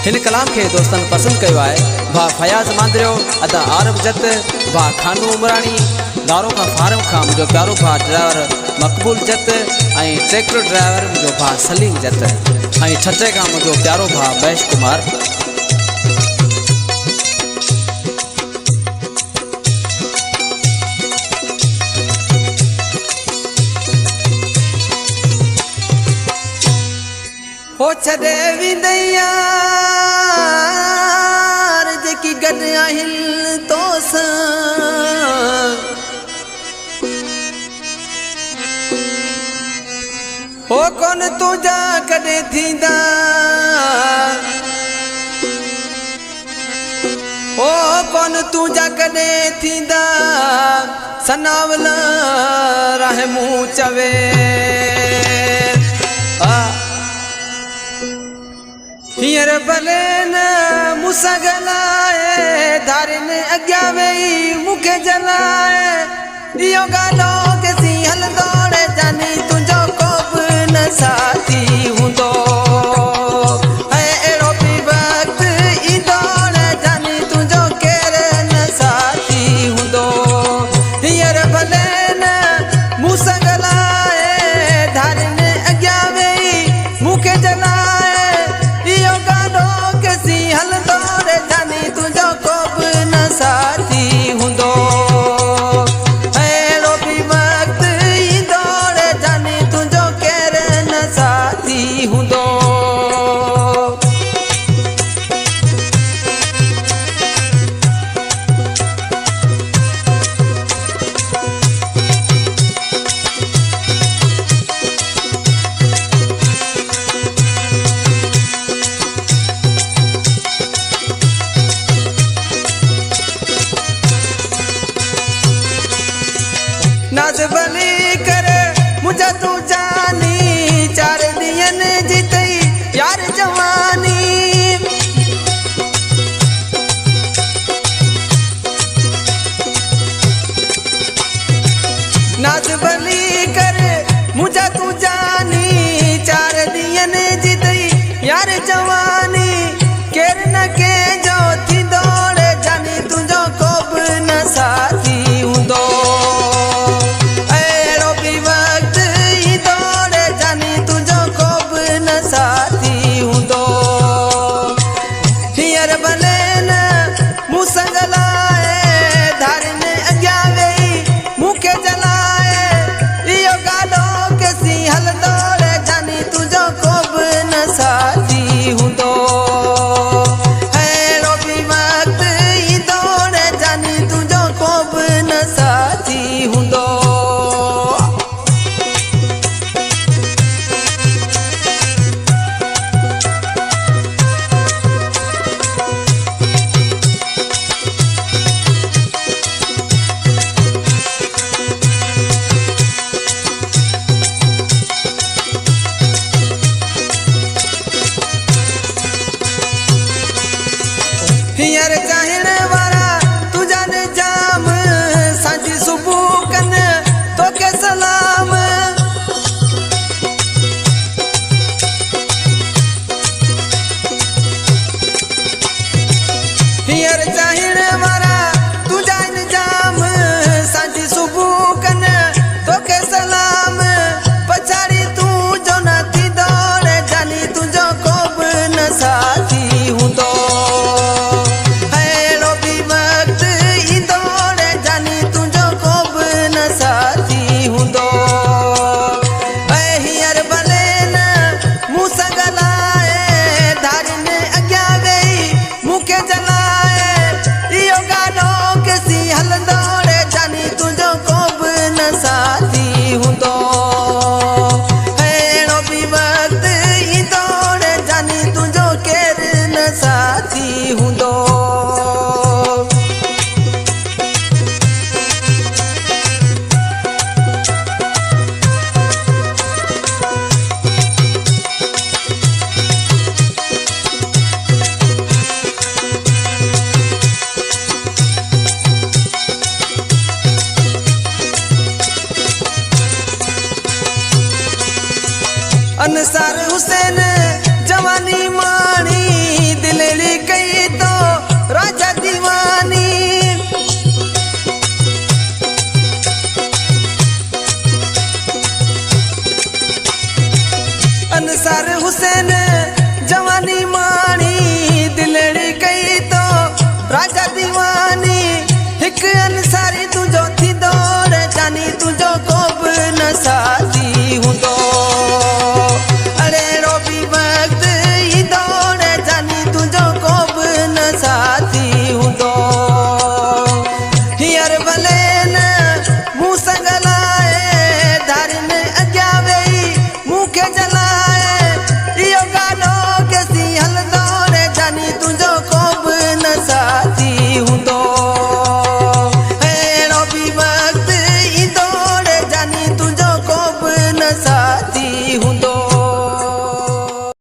हिन कलाम के दोस्तन पसंद किया है भा फयाज मांद्रियो अदा आरब जत भा खानू उमरानी दारो का फार्म का मुझो प्यारो भा ड्राइवर मकबूल जत आई ट्रैक्टर ड्राइवर मुझो भा सलीम जत आई छठे का मुझो प्यारो भा बैश कुमार। हो छदे विंदया जेकी गड आहिल तोस हो कोन तुझा कदे थींदा हो कोन तुझा कदे थींदा सनावल रहमू चवे हियर भले न मूंसां गलाए धारिन अॻियां वेही मूंखे जलाए इहो गानो केसी हल दौड़े जानी तुंहिंजो को बि न साथी हूंदो ऐं अहिड़ो बि वक़्तु ईंदो न जानी तुंहिंजो केरु न साथी हूंदो हींअर भले न मूंसां गलाए धारिन अॻियां वेही मूंखे जलाए साथी हूंदो अहिड़ो बि वक़्तु ईंदो रे जानी तुंहिंजो केरु न साथी हूंदो। नाज़ भली करे मुझा तू जानी चार दियन जीतई यार जवानी नाज़ भली करे मुझा तू जानी चार दियन जीतई यार जवानी केर न के जो थी दौड़े जानी तुंहिंजो को बि न साथी हूंदो साथी हूंदो हींअर भले न मूंसां गलाए धारिन अॻियां वेही मूंखे जलाए इहो गानो केसी हलंदो रे जानी तुंहिंजो को बि न साथी हूंदो अहिड़ो बि वक़्तु ईंदो रे जानी तुंहिंजो को बि न साथी हूंदो। हींअर चाहिण वारा तुंहिंजा निजाम सांझी सुबुह कनि तोखे सलाम हींअर चाहिण वारा तुंहिंजा निजाम सांझी सुबुह कनि तोखे सलाम पछाड़ी तूं जो न थी दौड़े जानी तुंहिंजो को बि न साथी हूंदो साथी हूंदो ऐं हींअर भले न मूंसां गलाए धारिन अॻियां वेही मूंखे जलाए इहो गानो केसी हलंदो रे जानी तुंहिंजो को बि न साथी हूंदो अहिड़ो बि वक़्तु ईंदो रे जानी तुंहिंजो केरु न साथी हूंदो। अनसार हुसैन जवानी माणी दिलड़ी कई तो राजा दीवानी अंसार हुसैन जवानी मानी दिलड़ी कई तो राजा दीवानी हिक अंसारी तुझो थी दौड़ जानी तुझो को बि न साथ